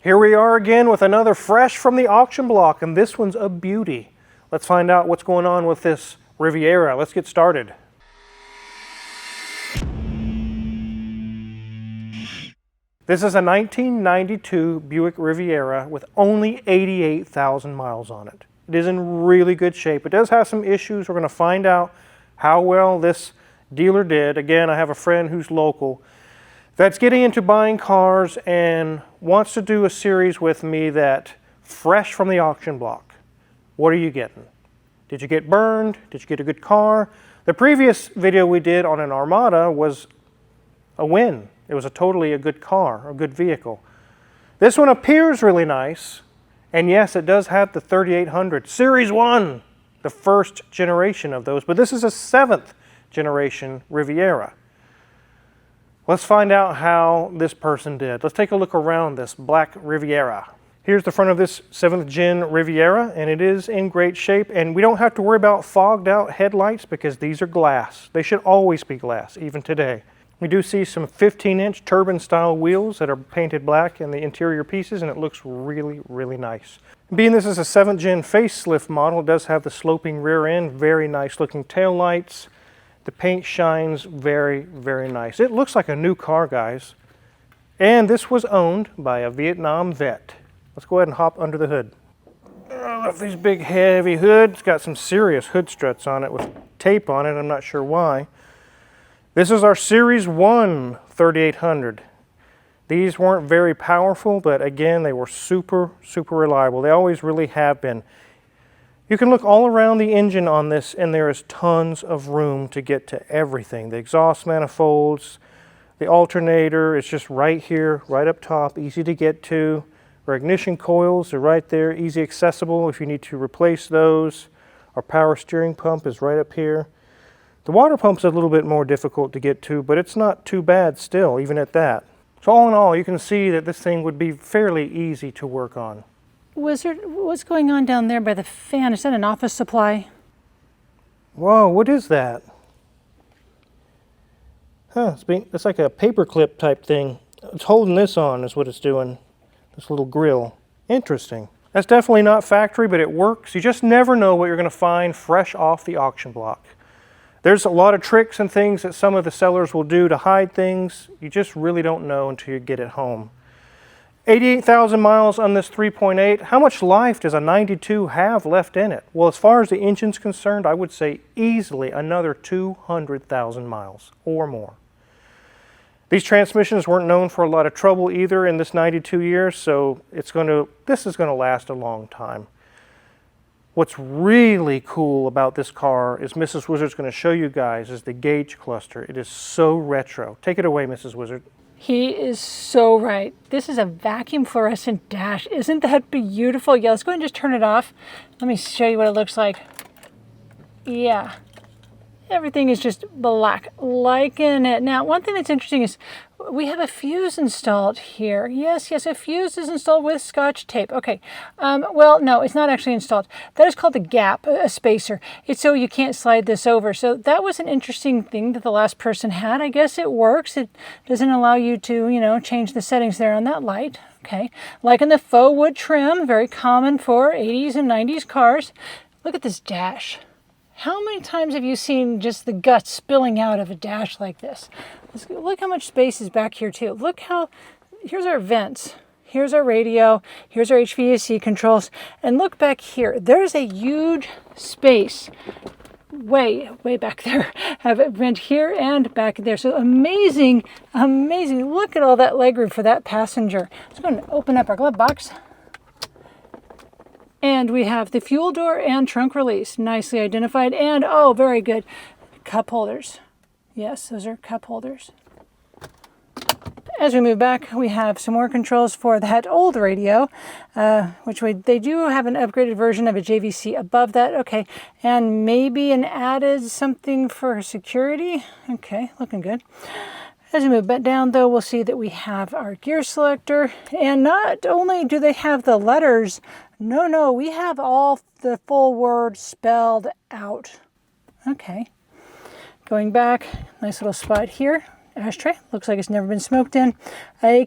Here we are again with another fresh from the auction block, and this one's a beauty. Let's find out what's going on with this Riviera. Let's get started. This is a 1992 Buick Riviera with only 88,000 miles on it. It is in really good shape. It does have some issues. We're going to find out how well this dealer did. Again, I have a friend who's local that's getting into buying cars and wants to do a series with me that fresh from the auction block. What are you getting? Did you get burned? Did you get a good car? The previous video we did on an Armada was a win. It was totally a good car, a good vehicle. This one appears really nice, and yes, it does have the 3800 Series 1, the first generation of those, but this is a 7th generation Riviera. Let's find out how this person did. Let's take a look around this black Riviera. Here's the front of this 7th gen Riviera, and it is in great shape, and we don't have to worry about fogged out headlights because these are glass. They should always be glass, even today. We do see some 15-inch turbine style wheels that are painted black in the interior pieces, and it looks really, really nice. Being this is a 7th gen facelift model, it does have the sloping rear end, very nice looking tail lights. The paint shines very, very nice. It looks like a new car, guys. And this was owned by a Vietnam vet. Let's go ahead and hop under the hood. I love these big heavy hoods. It's got some serious hood struts on it with tape on it. I'm not sure why. This is our Series 1 3800. These weren't very powerful, but again, they were super, super reliable. They always really have been. You can look all around the engine on this, and there is tons of room to get to everything. The exhaust manifolds, the alternator is just right here, right up top, easy to get to. Our ignition coils are right there, easy accessible if you need to replace those. Our power steering pump is right up here. The water pump's a little bit more difficult to get to, but it's not too bad still, even at that. So all in all, you can see that this thing would be fairly easy to work on. Wizard, what's going on down there by the fan? Is that an office supply? Whoa, what is that? Huh, it's like a paperclip type thing. It's holding this on is what it's doing. This little grill. Interesting. That's definitely not factory, but it works. You just never know what you're going to find fresh off the auction block. There's a lot of tricks and things that some of the sellers will do to hide things. You just really don't know until you get it home. 88,000 miles on this 3.8. How much life does a 92 have left in it? Well, as far as the engine's concerned, I would say easily another 200,000 miles or more. These transmissions weren't known for a lot of trouble either in this 92 years, so this is going to last a long time. What's really cool about this car is Mrs. Wizard's going to show you guys is the gauge cluster. It is so retro. Take it away, Mrs. Wizard. He is so right. This is a vacuum fluorescent dash. Isn't that beautiful? Yeah, let's go ahead and just turn it off. Let me show you what it looks like. Yeah. Everything is just black, liking it. Now, one thing that's interesting is we have a fuse installed here. Yes, a fuse is installed with Scotch tape. Okay, well, no, it's not actually installed. That is called a gap, a spacer. It's so you can't slide this over. So that was an interesting thing that the last person had. I guess it works. It doesn't allow you to, change the settings there on that light. Okay, like in the faux wood trim, very common for 80s and 90s cars. Look at this dash. How many times have you seen just the guts spilling out of a dash like this? Look how much space is back here too. Look how, here's our vents, here's our radio, here's our HVAC controls, and look back here. There's a huge space way back there. Have a vent here and back there. So amazing. Look at all that legroom for that passenger. Let's go and open up our glove box. And we have the fuel door and trunk release, nicely identified. And, oh, very good, cup holders. Yes, those are cup holders. As we move back, we have some more controls for that old radio, they do have an upgraded version of a JVC above that. Okay, and maybe an added something for security. Okay, looking good. As we move back down, though, we'll see that we have our gear selector. And not only do they have the letters, no, we have all the full word spelled out. Okay. Going back, nice little spot here. Ashtray, looks like it's never been smoked in. A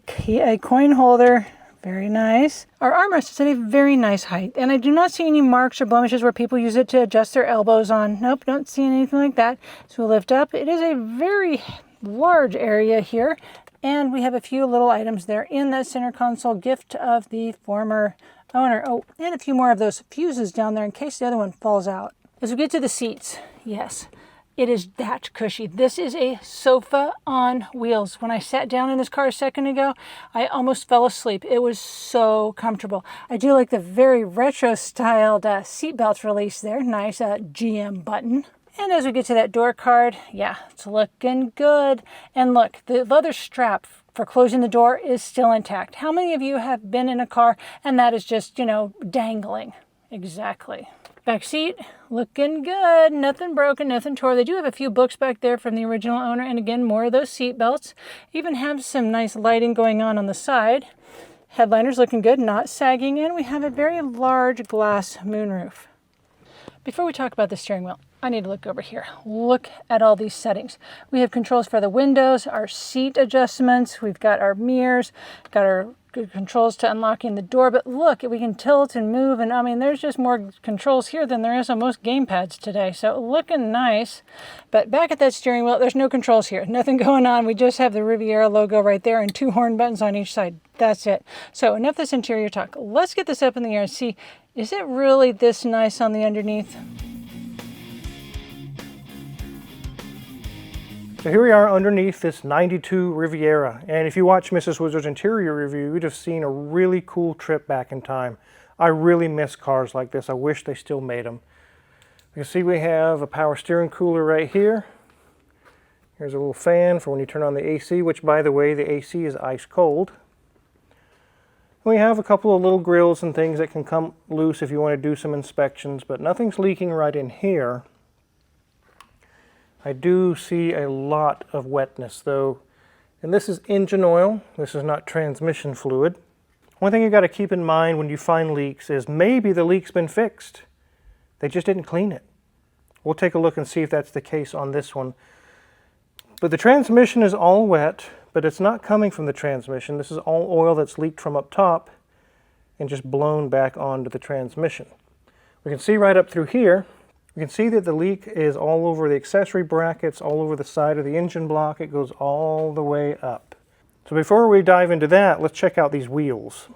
coin holder, Very nice. Our armrest is at a very nice height, and I do not see any marks or blemishes where people use it to adjust their elbows on. Nope, don't see anything like that. So we'll lift up. It is a very large area here, and we have a few little items there in that center console, gift of the former owner. Oh, and a few more of those fuses down there in case the other one falls out. As we get to the seats, yes, it is that cushy. This is a sofa on wheels. When I sat down in this car a second ago, I almost fell asleep. It was so comfortable. I do like the very retro styled seat belts release there. Nice GM button. And as we get to that door card, yeah, it's looking good. And look, the leather strap for closing the door is still intact. How many of you have been in a car and that is just, you know, dangling? Exactly. Back seat, looking good. Nothing broken, nothing tore. They do have a few books back there from the original owner. And again, more of those seat belts. Even have some nice lighting going on the side. Headliner's looking good, not sagging. And we have a very large glass moonroof. Before we talk about the steering wheel, I need to look over here. Look at all these settings. We have controls for the windows, our seat adjustments. We've got our mirrors, got our controls to unlocking the door. But look, we can tilt and move. And I mean, there's just more controls here than there is on most gamepads today. So looking nice. But back at that steering wheel, there's no controls here. Nothing going on. We just have the Riviera logo right there and 2 horn buttons on each side. That's it. So enough this interior talk. Let's get this up in the air and see, is it really this nice on the underneath? So here we are underneath this 92 Riviera, and if you watch Mrs. Wizard's interior review, you'd have seen a really cool trip back in time. I really miss cars like this. I wish they still made them. You can see we have a power steering cooler right here. Here's a little fan for when you turn on the AC, which, by the way, the AC is ice cold. We have a couple of little grills and things that can come loose if you want to do some inspections, but nothing's leaking right in here. I do see a lot of wetness though, and this is engine oil. This is not transmission fluid. One thing you got to keep in mind when you find leaks is maybe the leak's been fixed. They just didn't clean it. We'll take a look and see if that's the case on this one. But the transmission is all wet, but it's not coming from the transmission. This is all oil that's leaked from up top and just blown back onto the transmission. We can see right up through here. You can see that the leak is all over the accessory brackets, all over the side of the engine block. It goes all the way up. So before we dive into that, let's check out these wheels.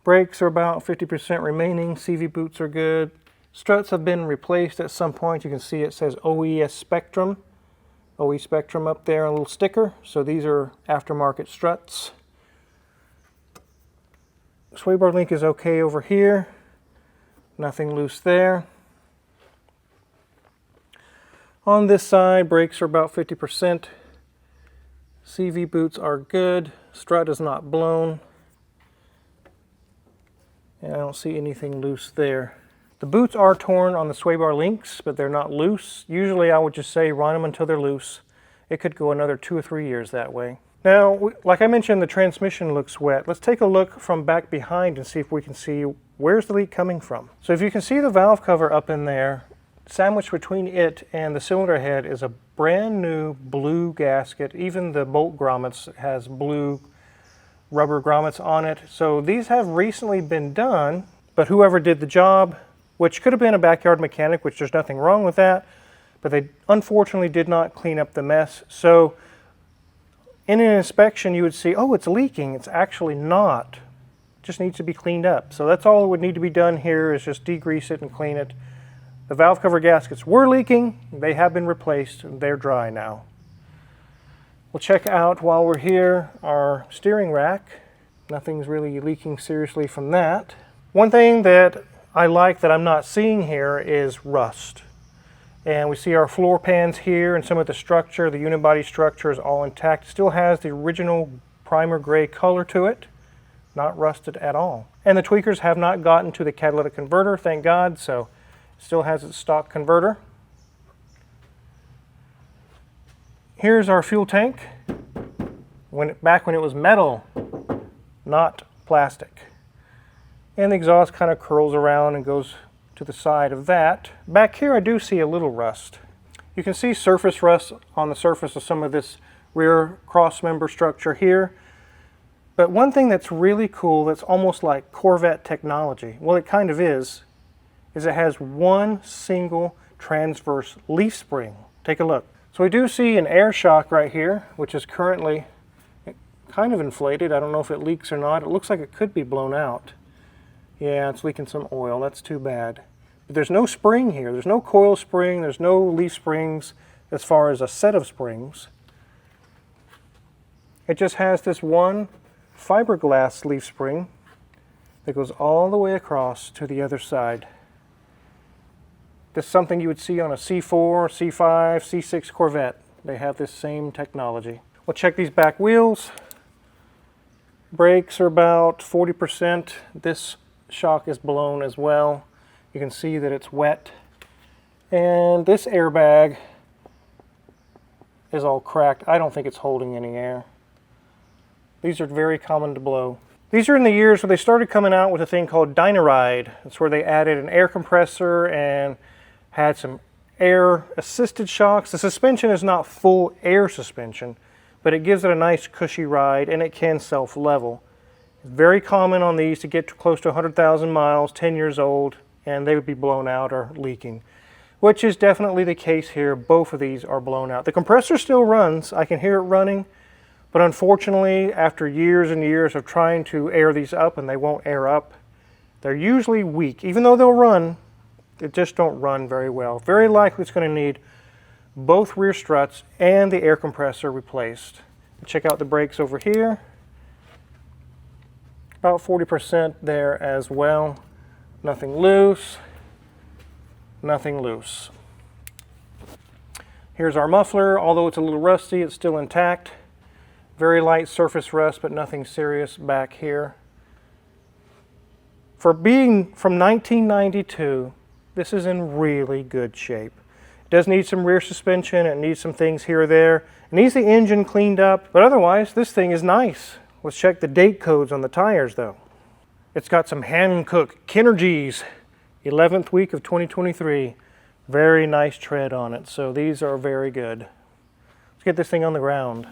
Brakes are about 50% remaining. CV boots are good. Struts have been replaced at some point. You can see it says OES Spectrum. OE Spectrum up there, a little sticker. So these are aftermarket struts. Sway bar link is okay over here. Nothing loose there. On this side, brakes are about 50%. CV boots are good. Strut is not blown. And I don't see anything loose there. The boots are torn on the sway bar links, but they're not loose. Usually I would just say run them until they're loose. It could go another 2 or 3 years that way. Now, like I mentioned, the transmission looks wet. Let's take a look from back behind and see if we can see where's the leak coming from. So if you can see the valve cover up in there, sandwiched between it and the cylinder head is a brand new blue gasket. Even the bolt grommets has blue rubber grommets on it. So these have recently been done, but whoever did the job, which could have been a backyard mechanic, which there's nothing wrong with that, but they unfortunately did not clean up the mess. So in an inspection, you would see, oh, it's leaking. It's actually not. It just needs to be cleaned up. So that's all that would need to be done here is just degrease it and clean it. The valve cover gaskets were leaking. They have been replaced and they're dry now. We'll check out while we're here our steering rack. Nothing's really leaking seriously from that. One thing that I like that I'm not seeing here is rust. And we see our floor pans here and some of the structure, the unibody structure is all intact. It still has the original primer gray color to it, not rusted at all. And the tweakers have not gotten to the catalytic converter, thank God, so it still has its stock converter. Here's our fuel tank, back when it was metal, not plastic. And the exhaust kind of curls around and goes to the side of that. Back here I do see a little rust. You can see surface rust on the surface of some of this rear cross member structure here. But one thing that's really cool, that's almost like Corvette technology, well, it kind of is it has one single transverse leaf spring. Take a look. So we do see an air shock right here, which is currently kind of inflated. I don't know if it leaks or not. It looks like it could be blown out. Yeah, it's leaking some oil. That's too bad. But there's no spring here. There's no coil spring. There's no leaf springs as far as a set of springs. It just has this one fiberglass leaf spring that goes all the way across to the other side. This is something you would see on a C4, C5, C6 Corvette. They have this same technology. We'll check these back wheels. Brakes are about 40%. This shock is blown as well. You can see that it's wet. And this airbag is all cracked. I don't think it's holding any air. These are very common to blow. These are in the years where they started coming out with a thing called Dynaride. It's where they added an air compressor and had some air-assisted shocks. The suspension is not full air suspension, but it gives it a nice cushy ride, and it can self-level. It's very common on these to get to close to 100,000 miles, 10 years old, and they would be blown out or leaking, which is definitely the case here. Both of these are blown out. The compressor still runs. I can hear it running, but unfortunately, after years and years of trying to air these up, and they won't air up, they're usually weak. Even though they'll run, they just don't run very well. Very likely it's going to need both rear struts and the air compressor replaced. Check out the brakes over here. About 40% there as well. Nothing loose. Nothing loose. Here's our muffler. Although it's a little rusty, it's still intact. Very light surface rust, but nothing serious back here. For being from 1992, this is in really good shape. It does need some rear suspension. It needs some things here or there. It needs the engine cleaned up, but otherwise, this thing is nice. Let's check the date codes on the tires, though. It's got some Hankook Kinergies, 11th week of 2023. Very nice tread on it, so these are very good. Let's get this thing on the ground.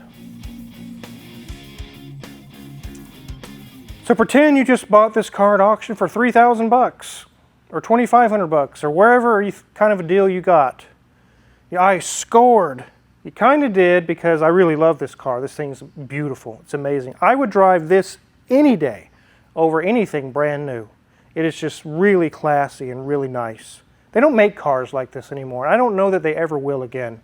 So pretend you just bought this car at auction for $3,000 or $2,500 or wherever kind of a deal you got. Yeah, I scored. You kind of did, because I really love this car. This thing's beautiful. It's amazing. I would drive this any day over anything brand new. It is just really classy and really nice. They don't make cars like this anymore. I don't know that they ever will again.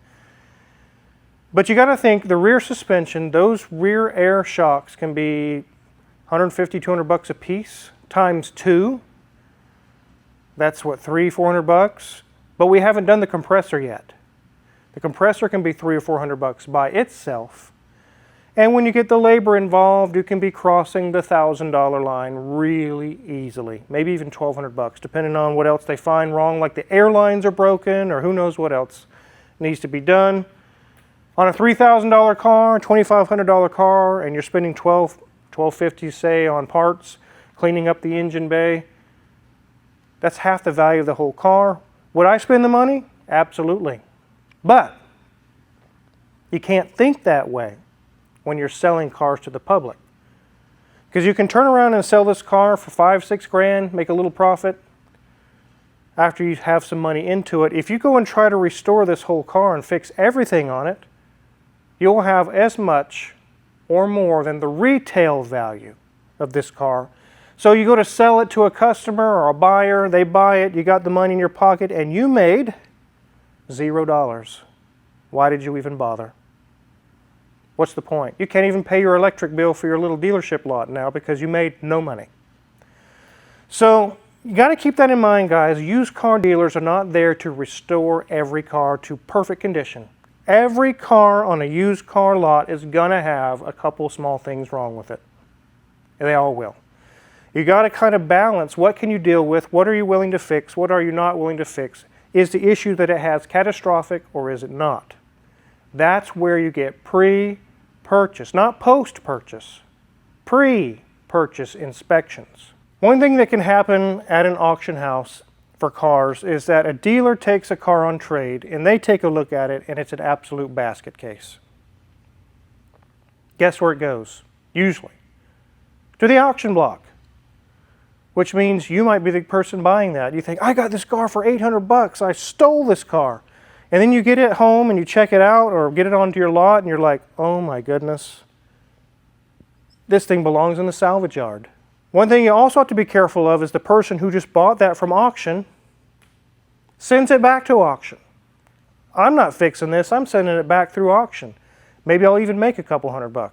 But you got to think, the rear suspension, those rear air shocks can be $150, $200 a piece times 2. That's what, $300, $400? But we haven't done the compressor yet. The compressor can be $300 or $400 by itself. And when you get the labor involved, you can be crossing the $1,000 line really easily. Maybe even $1,200, depending on what else they find wrong, like the airlines are broken or who knows what else needs to be done. On a $3,000 car, $2,500 car, and you're spending $1,250, say, on parts, cleaning up the engine bay, that's half the value of the whole car. Would I spend the money? Absolutely. But you can't think that way when you're selling cars to the public. Because you can turn around and sell this car for $5, $6 grand, make a little profit after you have some money into it. If you go and try to restore this whole car and fix everything on it, you'll have as much or more than the retail value of this car. So you go to sell it to a customer or a buyer, they buy it, you got the money in your pocket, and you made $0. Why did you even bother? What's the point? You can't even pay your electric bill for your little dealership lot now because you made no money. So you got to keep that in mind, guys. Used car dealers are not there to restore every car to perfect condition. Every car on a used car lot is going to have a couple small things wrong with it. And they all will. You got to kind of balance, what can you deal with, what are you willing to fix, what are you not willing to fix. Is the issue that it has catastrophic or is it not? That's where you get pre-purchase, not post-purchase, pre-purchase inspections. One thing that can happen at an auction house for cars is that a dealer takes a car on trade and they take a look at it and it's an absolute basket case. Guess where it goes? Usually to the auction block, which means you might be the person buying that. You think, I got this car for 800 bucks. I stole this car. And then you get it home and you check it out or get it onto your lot and you're like, oh my goodness, this thing belongs in the salvage yard. One thing you also have to be careful of is the person who just bought that from auction sends it back to auction. I'm not fixing this, I'm sending it back through auction. Maybe I'll even make a couple $100.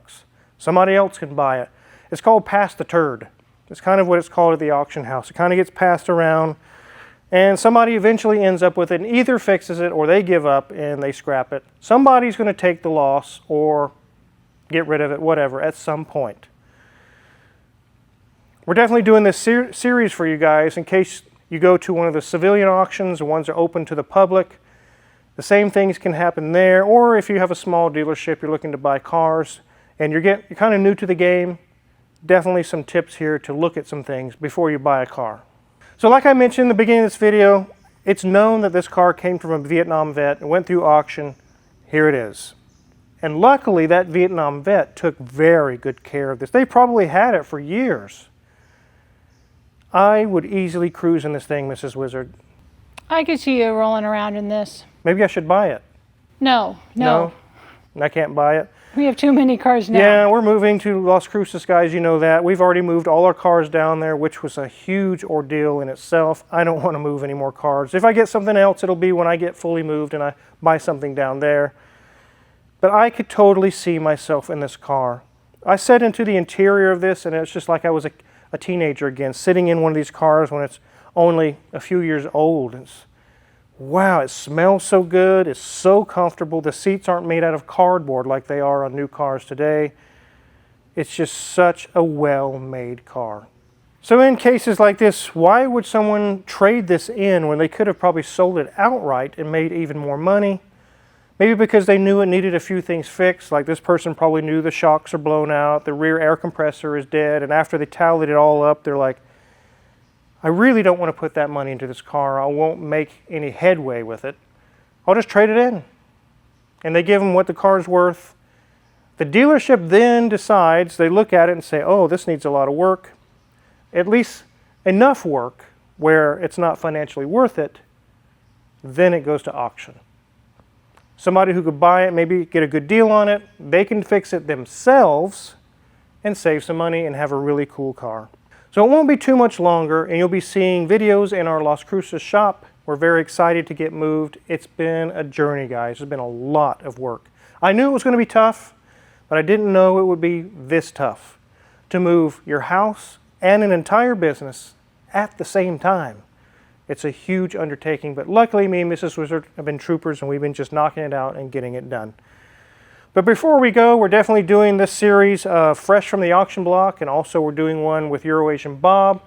Somebody else can buy it. It's called pass the turd. It's kind of what it's called at the auction house. It kind of gets passed around and somebody eventually ends up with it and either fixes it or they give up and they scrap it. Somebody's going to take the loss or get rid of it, whatever, at some point. We're definitely doing this series for you guys in case you go to one of the civilian auctions, the ones that are open to the public. The same things can happen there, or if you have a small dealership, you're looking to buy cars, and you're kind of new to the game, definitely some tips here to look at some things before you buy a car. So like I mentioned in the beginning of this video, it's known that this car came from a Vietnam vet and went through auction. Here it is. And luckily that Vietnam vet took very good care of this. They probably had it for years. I would easily cruise in this thing, Mrs. Wizard. I could see you rolling around in this. Maybe I should buy it. No. I can't buy it. We have too many cars now. Yeah, we're moving to Las Cruces, guys. You know that. We've already moved all our cars down there, which was a huge ordeal in itself. I don't want to move any more cars. If I get something else, it'll be when I get fully moved and I buy something down there. But I could totally see myself in this car. I sat into the interior of this, and it's just like I was a teenager again, sitting in one of these cars when it's only a few years old. Wow, it smells so good. It's so comfortable. The seats aren't made out of cardboard like they are on new cars today. It's just such a well-made car. So in cases like this, why would someone trade this in when they could have probably sold it outright and made even more money? Maybe because they knew it needed a few things fixed, like this person probably knew the shocks are blown out, the rear air compressor is dead, and after they tallied it all up, they're like, I really don't want to put that money into this car. I won't make any headway with it. I'll just trade it in. And they give them what the car's worth. The dealership then decides, they look at it and say, oh, this needs a lot of work. At least enough work where it's not financially worth it. Then it goes to auction. Somebody who could buy it, maybe get a good deal on it, they can fix it themselves and save some money and have a really cool car. So it won't be too much longer and you'll be seeing videos in our Las Cruces shop. We're very excited to get moved. It's been a journey, guys. It's been a lot of work. I knew it was going to be tough, but I didn't know it would be this tough to move your house and an entire business at the same time. It's a huge undertaking, but luckily me and Mrs. Wizard have been troopers and we've been just knocking it out and getting it done. But before we go, we're definitely doing this series fresh from the auction block, and also we're doing one with Eurasian Bob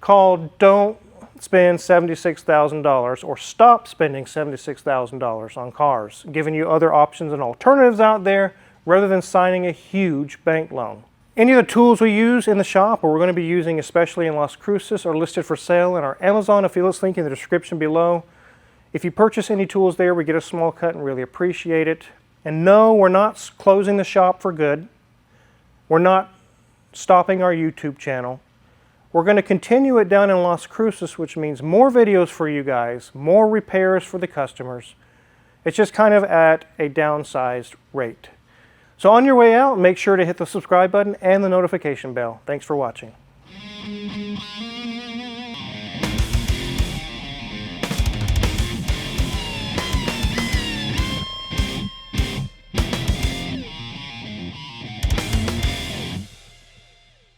called Don't Spend $76,000 or Stop Spending $76,000 on cars, giving you other options and alternatives out there rather than signing a huge bank loan. Any of the tools we use in the shop, or we're going to be using especially in Las Cruces, are listed for sale in our Amazon affiliates link in the description below. If you purchase any tools there, we get a small cut and really appreciate it. And no, we're not closing the shop for good. We're not stopping our YouTube channel. We're going to continue it down in Las Cruces, which means more videos for you guys, more repairs for the customers. It's just kind of at a downsized rate. So on your way out, make sure to hit the subscribe button and the notification bell. Thanks for watching.